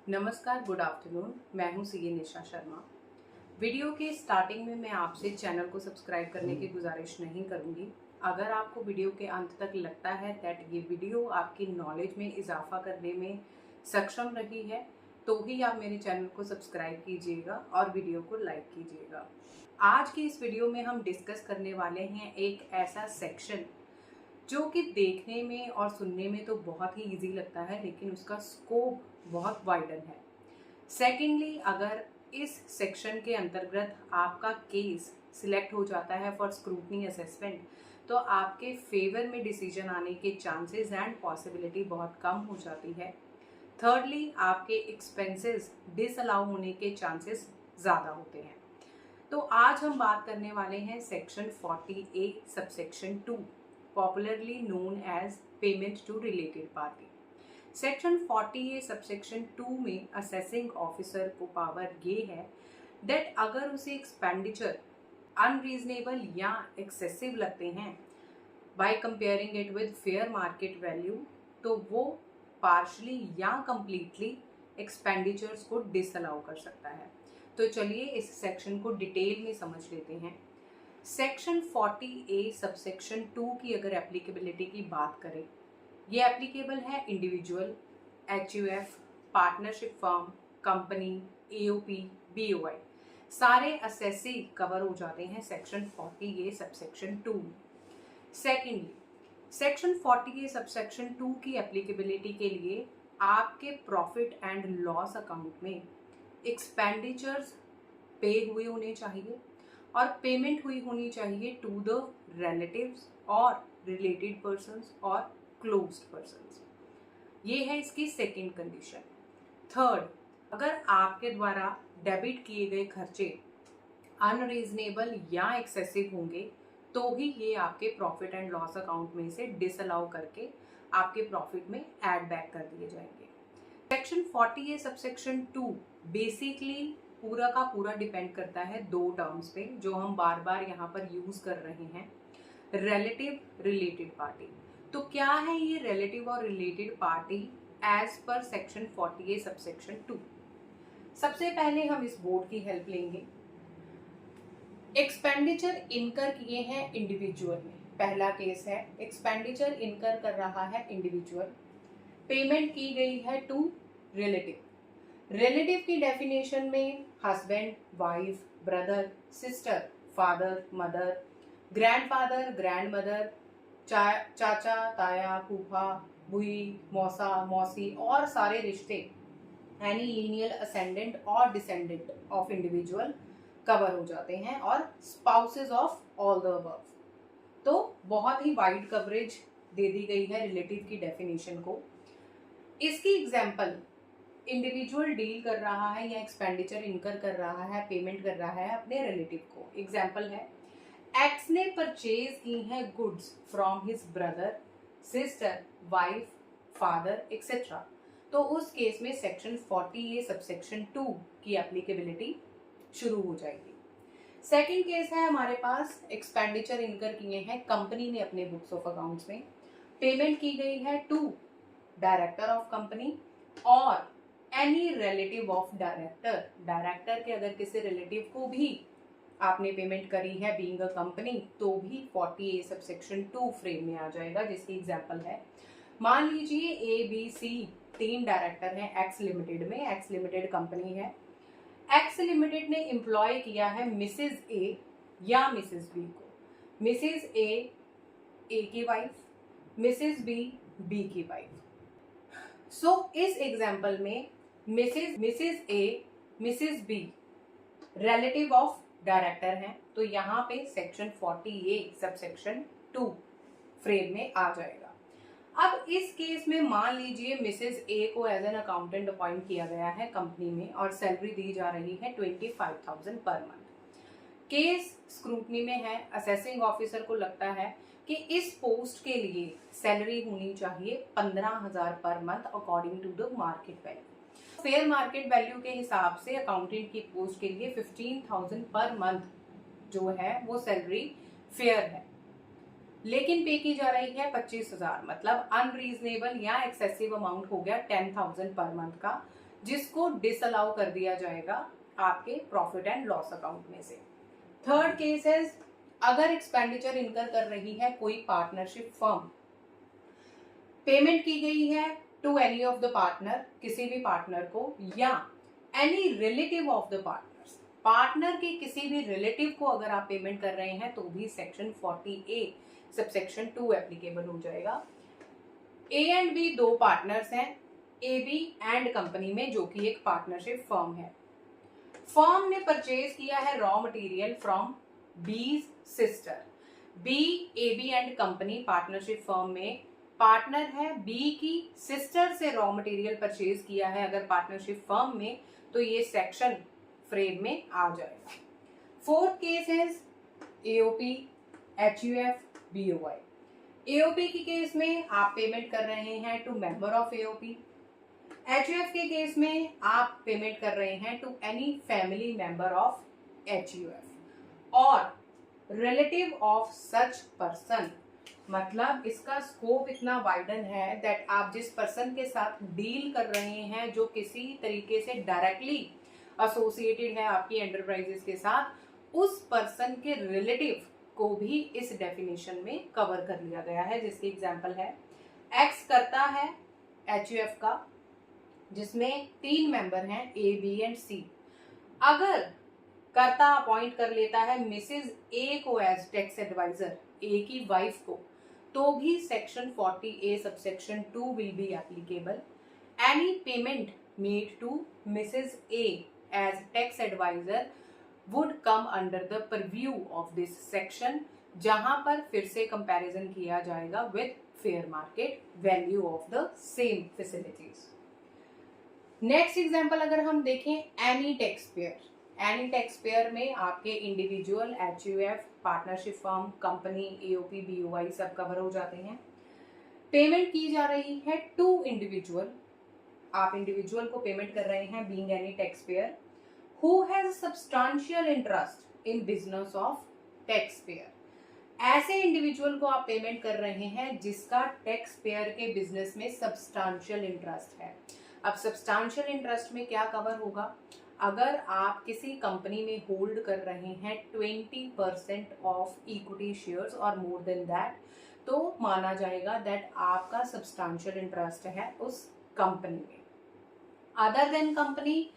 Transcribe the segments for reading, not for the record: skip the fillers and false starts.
नमस्कार, good afternoon. मैं हूं सीए निशा शर्मा। वीडियो के स्टार्टिंग में मैं आपसे चैनल को सब्सक्राइब करने की गुजारिश नहीं करूंगी। अगर आपको वीडियो के अंत तक लगता है दैट ये वीडियो आपकी नॉलेज में इजाफा करने में सक्षम रही है तो ही आप मेरे चैनल को सब्सक्राइब कीजिएगा और वीडियो को लाइक कीजिएगा। आज की इस वीडियो में हम डिस्कस करने वाले हैं एक ऐसा सेक्शन जो कि देखने में और सुनने में तो बहुत ही इजी लगता है, लेकिन उसका स्कोप बहुत वाइडन है। सेकेंडली, अगर इस सेक्शन के अंतर्गत आपका केस सिलेक्ट हो जाता है फॉर स्क्रूटनी असेसमेंट तो आपके फेवर में डिसीजन आने के चांसेस एंड पॉसिबिलिटी बहुत कम हो जाती है। थर्डली, आपके एक्सपेंसेस डिसअलाउ होने के चांसेस ज़्यादा होते हैं। तो आज हम बात करने वाले हैं section 40A subsection 2, popularly known as payment to related party. Section 40A subsection 2 में असेसिंग ऑफिसर को पावर ये है दैट अगर उसे एक्सपेंडिचर अनरीजनेबल या एक्सेसिव लगते हैं by comparing it with fair market value तो वो पार्शली या कंप्लीटली एक्सपेंडिचर्स को डिसअलाउ कर सकता है। तो चलिए इस सेक्शन को डिटेल में समझ लेते हैं। सेक्शन 40A सबसेक्शन 2 की अगर एप्लीकेबिलिटी की बात करें, ये एप्लीकेबल है individual, HUF, partnership firm, company, AOP, BOI, सारे असेसी कवर हो जाते हैं section 40A subsection 2। Secondly, section 40A subsection 2 की एप्लीकेबिलिटी के लिए आपके प्रॉफिट एंड लॉस अकाउंट में एक्सपेंडिचर्स पे हुए होने चाहिए और पेमेंट हुई होनी चाहिए टू द रिलेटिव्स और रिलेटेड पर्सन्स और क्लोज्ड पर्सन्स। ये है इसकी सेकंड कंडीशन। थर्ड, अगर आपके द्वारा डेबिट किए गए खर्चे अनरीजनेबल या एक्सेसिव होंगे तो ही ये आपके प्रॉफिट एंड लॉस अकाउंट में से डिसअलाउ करके आपके प्रॉफिट में ऐड बैक कर दिए जाएंगे। सेक्शन 40A सबसेक्शन 2 बेसिकली पूरा का पूरा डिपेंड करता है दो टर्म्स पे जो हम बार बार यहाँ पर यूज कर रहे हैं, रिलेटिव, रिलेटेड पार्टी। तो क्या है ये रिलेटिव और related party as per section 40A subsection 2? सबसे पहले हम इस बोर्ड की हेल्प लेंगे। एक्सपेंडिचर इनकर किए हैं इंडिविजुअल में, पहला केस है एक्सपेंडिचर इनकर कर रहा है इंडिविजुअल, पेमेंट की गई है टू रिलेटिव। रिलेटिव की डेफिनेशन में husband, wife, brother, sister, father, mother, grandfather, grandmother, चाचा, ताया, फूफा, बुई, मौसा, मौसी और सारे रिश्ते, एनी लीनियल असेंडेंट और डिसेंडेंट ऑफ इंडिविजुअल कवर हो जाते हैं और spouses of all the above. तो बहुत ही वाइड कवरेज दे दी गई है रिलेटिव की डेफिनेशन को। इसकी एग्जाम्पल, इंडिविजुअल डील कर रहा है या एक्सपेंडिचर इनकर कर रहा है, पेमेंट कर रहा है अपने रिलेटिव को। एग्जाम्पल है, एक्स ने परचेज की हैं goods from his brother, sister, wife, father etcetera. तो उस केस में सेक्शन 40A सबसेक्शन 2 की एप्लीकेबिलिटी शुरू हो जाएगी। सेकंड केस है हमारे पास, एक्सपेंडिचर इनकर किए हैं कंपनी ने अपने बुक्स ऑफ अकाउंट्स में, पेमेंट की गई है टू डायरेक्टर ऑफ कंपनी और any relative of director. Director के अगर किसी रिलेटिव को भी आपने पेमेंट करी है बीइंग अ कंपनी तो भी 40A सबसेक्शन 2 फ्रेम में आ जाएगा। जिसकी एग्जांपल है, मान लीजिए ABC 3 डायरेक्टर हैं एक्स लिमिटेड में, एक्स लिमिटेड कंपनी है। एक्स लिमिटेड ने एम्प्लॉय किया है मिसेज ए या मिसेज बी को। मिसेज ए की वाइफ, मिसेज बी की वाइफ। सो इस एग्जांपल में Mrs A, Mrs B relative of director हैं, तो यहाँ पे सेक्शन 40A सबसेक्शन 2 फ्रेम में आ जाएगा। अब इस केस में मान लीजिए मिसेज ए को एज एन अकाउंटेंट अपॉइंट किया गया है कंपनी में और सैलरी दी जा रही है 25,000 पर मंथ। केस स्क्रूटनी में है, असेसिंग ऑफिसर को लगता है कि इस पोस्ट के लिए सैलरी होनी चाहिए 15,000 per month according to the market value. Fair market value के हिसाब से अकाउंटेंट की पोस्ट के लिए 15,000 पर मंथ जो है वो सैलरी फेयर है, लेकिन पे की जा रही है 25,000, मतलब अनरीजनेबल या एक्सेसिव अमाउंट हो गया 10,000 पर मंथ का। जिसको डिसअलाउ कर दिया जाएगा आपके प्रॉफिट एंड लॉस अकाउंट में से। थर्ड केस है, अगर एक्सपेंडिचर इनकर कर रही है कोई पार्टनरशिप फर्म, पेमेंट की गई है to any of the partner, किसी भी पार्टनर को, या any relative of the partners, partner के किसी भी रिलेटिव को अगर आप पेमेंट कर रहे हैं तो भी सेक्शन 40A सबसेक्शन 2 एप्लीकेबल हो जाएगा। ए एंड बी दो पार्टनर्स हैं ए बी एंड कंपनी में, जो कि एक पार्टनरशिप फर्म है। फर्म ने परचेज किया है raw material from B's sister. B A B and company partnership firm में पार्टनर है, बी की सिस्टर से रॉ मटेरियल परचेज किया है अगर पार्टनरशिप फर्म में, तो ये सेक्शन फ्रेम में आ जाएगा। फोर्थ केस है एओपी, एचयूएफ, बीओआई। एओपी के केस में आप पेमेंट कर रहे हैं to member of AOP. HUF के केस में आप पेमेंट कर रहे हैं to any family member of HUF और रिलेटिव ऑफ सच पर्सन। मतलब इसका स्कोप इतना वाइडन है दैट आप जिस पर्सन के साथ डील कर रहे हैं, जो किसी तरीके से डायरेक्टली एसोसिएटेड है आपकी एंटरप्राइजेस के साथ, उस पर्सन के रिलेटिव को भी इस डेफिनेशन में कवर कर लिया गया है। जिसकी एग्जांपल है, एक्स करता है एचयूएफ का, जिसमें 3 मेंबर हैं ए बी एंड सी। अगर कर्ता अपॉइंट कर लेता है मिसेज ए को एज टैक्स एडवाइजर, ए की वाइफ को, तो भी section 40A subsection 2 will be applicable. Any payment made to Mrs A as tax adviser would come under the purview of this section, जहां पर फिर से कंपैरिजन किया जाएगा with fair market value of the same facilities. Next example अगर हम देखें, any tax payer. Any tax payer में आपके individual, HUF, partnership firm, company, AOP, BOI सब कवर हो जाते हैं। पेमेंट की जा रही है टू इंडिविजुअल, आप इंडिविजुअल को पेमेंट कर रहे हैं being any tax pair, who has substantial interest in business of tax pair. ऐसे इंडिविजुअल को आप पेमेंट कर रहे हैं जिसका टैक्स पेयर के बिजनेस में सब्सटेंशियल इंटरेस्ट है। अब सब्सटेंशियल इंटरेस्ट में क्या कवर होगा? अगर आप किसी कंपनी में होल्ड कर रहे हैं 20% ऑफ इक्विटी शेयर्स और मोर देन दैट, तो माना जाएगा दैट आपका सब्सटेंशियल इंटरेस्ट है उस कंपनी में। Other than company,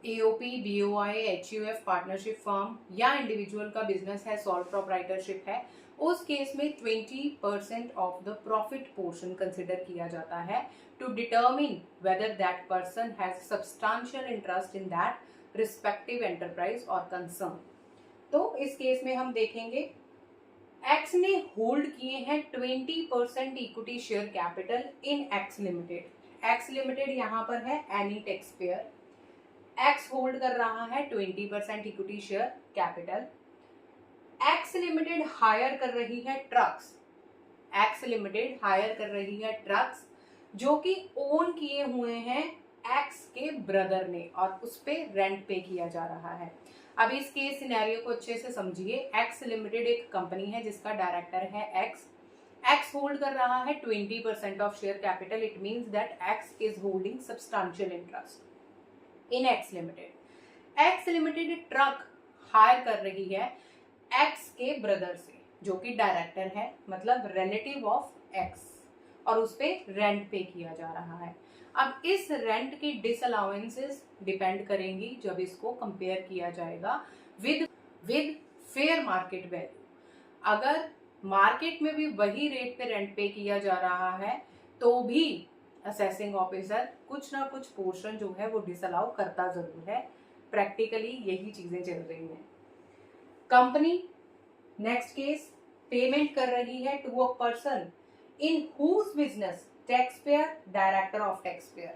AOP, BOI, HUF, partnership firm या इंडिविजुअल का बिजनेस है, सॉल प्रोप्राइटरशिप है, उस केस में 20% of the profit portion consider किया जाता है to determine whether that person has substantial interest in that respective enterprise और कंसर्न। तो इस केस में हम देखेंगे, एक्स ने होल्ड किए हैं 20% equity share capital in X limited. X limited यहाँ पर है any tax payer. X hold कर रहा है 20% equity share capital. X limited hire कर रही है ट्रक्स। एक्स लिमिटेड हायर कर रही है ट्रक्स जो कि ओन किए हुए हैं एक्स के ब्रदर ने, और उस पे रेंट पे किया जा रहा है। अब इस केस सिनेरियो को अच्छे से समझिए। एक्स लिमिटेड एक कंपनी है जिसका डायरेक्टर है एक्स। एक्स होल्ड कर रहा है 20% of share capital. It means that X is holding substantial interest in X limited. X limited truck hire कर रही है एक्स के ब्रदर से, जो कि डायरेक्टर है, मतलब रिलेटिव ऑफ एक्स, और उस पे रेंट पे किया जा रहा है। अब इस रेंट की डिसअलाउंसेस डिपेंड करेंगी जब इसको कंपेयर किया जाएगा विद फेयर मार्केट वैल्यू। अगर मार्केट में भी वही रेट पे रेंट पे किया जा रहा है तो भी असेसिंग ऑफिसर कुछ ना कुछ पोर्शन जो है वो डिसअलाउ करता जरूर है। प्रैक्टिकली यही चीजें चल रही हैं। कंपनी, नेक्स्ट केस, पेमेंट कर रही है to a person in whose business tax payer director of tax payer.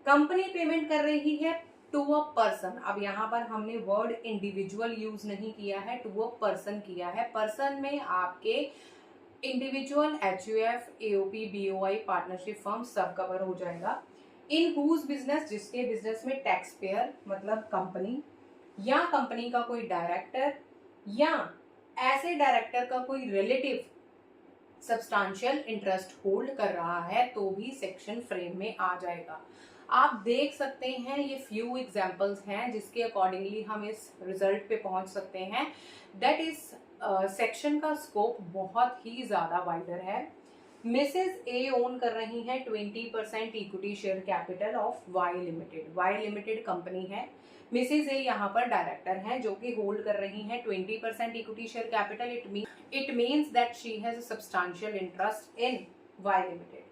Company payment कर रही है टू अ पर्सन। अब यहाँ पर हमने वर्ड इंडिविजुअल यूज नहीं किया है, टू अ पर्सन किया है। पर्सन में आपके individual, HUF, AOP, BOI, partnership firm सब कवर हो जाएगा। इन हुज बिजनेस, जिसके बिजनेस में टैक्स पेयर मतलब कंपनी या कंपनी का कोई डायरेक्टर या ऐसे डायरेक्टर का कोई रिलेटिव सब्सटेंशियल इंटरेस्ट होल्ड कर रहा है तो भी सेक्शन फ्रेम में आ जाएगा। आप देख सकते हैं ये फ्यू एग्जांपल्स हैं जिसके अकॉर्डिंगली हम इस रिजल्ट पे पहुंच सकते हैं। दैट इज सेक्शन का स्कोप बहुत ही ज्यादा वाइडर है। मिसेस ए ओन कर रही हैं 20% equity share capital of Y limited. Y limited company है। मिसेस ए यहाँ पर डायरेक्टर हैं जो कि होल्ड कर रही हैं 20% equity share capital. It means that she has a substantial interest in Y limited.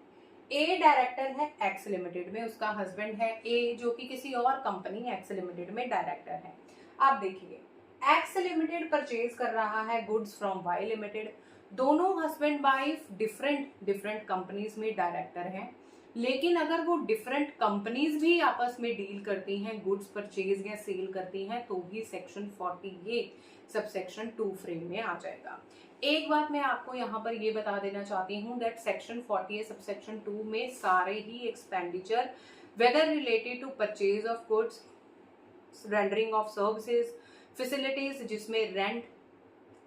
A director है एक्स लिमिटेड में, उसका हस्बैंड है ए जो कि किसी और कंपनी एक्स लिमिटेड में डायरेक्टर है। आप देखिए एक्स लिमिटेड परचेज कर रहा है गुड्स फ्रॉम वाई लिमिटेड। दोनों हस्बैंड वाइफ डिफरेंट कंपनीज में डायरेक्टर हैं, लेकिन अगर वो डिफरेंट कंपनीज भी आपस में डील करती हैं, गुड्स परचेज या सेल करती हैं, तो भी सेक्शन 40 ये सबसेक्शन 2 फ्रेम में आ जाएगा। एक बात मैं आपको यहाँ पर ये बता देना चाहती हूँ दैट सेक्शन 40 सबसेक्शन 2 में सारे ही expenditure whether related to purchase of goods, rendering of services, facilities जिसमें rent,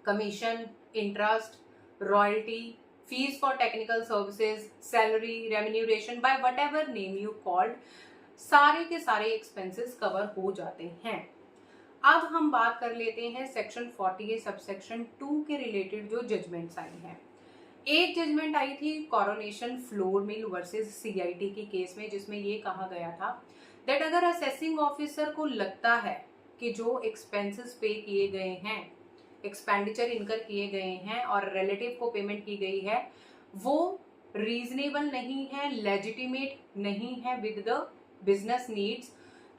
commission, interest, royalty, fees for technical services, salary, remuneration, by whatever name you called, सारे के सारे एक्सपेंसेस कवर हो जाते हैं। अब हम बात कर लेते हैं सेक्शन 40 सबसेक्शन 2 के रिलेटेड जो जजमेंट्स आई हैं। एक जजमेंट आई थी coronation flour mill versus CIT के केस में, जिसमें ये कहा गया था दैट अगर असेसिंग ऑफिसर को लगता है कि जो एक्सपेंसेस पे किए गए हैं, एक्सपेंडिचर इनकर किए गए हैं और रिलेटिव को पेमेंट की गई है, वो रीजनेबल नहीं है, लेजिटिमेट नहीं है विद द बिजनेस नीड्स,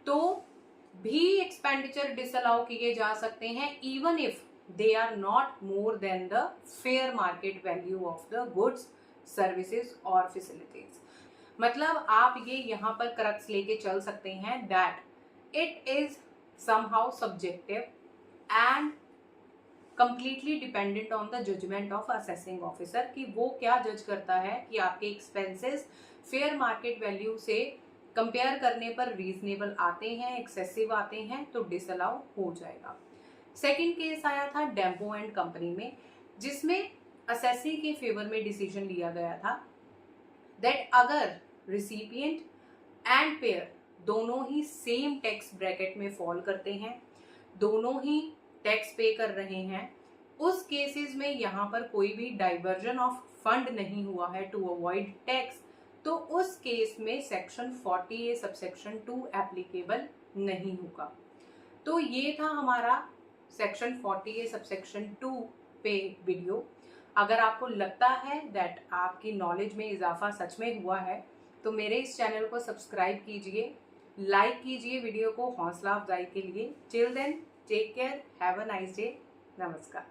तो भी एक्सपेंडिचर डिसअलाउ किए जा सकते हैं even if they are not more than the fair market value of the goods, services और फैसिलिटीज। मतलब आप ये यहाँ पर क्रक्स लेके चल सकते हैं that it is somehow subjective and completely dependent on the judgement of assessing officer कि वो क्या जज करता है कि आपके एक्सपेंसेस फेयर मार्केट वैल्यू से कंपेयर करने पर रीजनेबल आते हैं, एक्सेसिव आते हैं, तो डिसअलाउ हो जाएगा। सेकंड केस आया था डेम्पो एंड कंपनी में, जिसमें असेसी के फेवर में डिसीजन लिया गया था दैट अगर रिसिपिएंट एंड पेयर दोनों ही सेम टैक्स ब्रैकेट में फॉल करते हैं, दोनों ही टैक्स पे कर रहे हैं, उस केसेस में यहाँ पर कोई भी डाइवर्जन ऑफ फंड नहीं हुआ है टू अवॉइड टैक्स, तो उस केस में सेक्शन 40 सबसेक्शन 2 एप्लीकेबल नहीं होगा। तो ये था हमारा सेक्शन 40 सबसेक्शन 2 पे वीडियो। अगर आपको लगता है दैट आपकी नॉलेज में इजाफा सच में हुआ है तो मेरे इस चैनल को सब्सक्राइब कीजिए, लाइक कीजिए वीडियो को हौसला अफजाई के लिए। Till then take care, have a nice day, नमस्कार।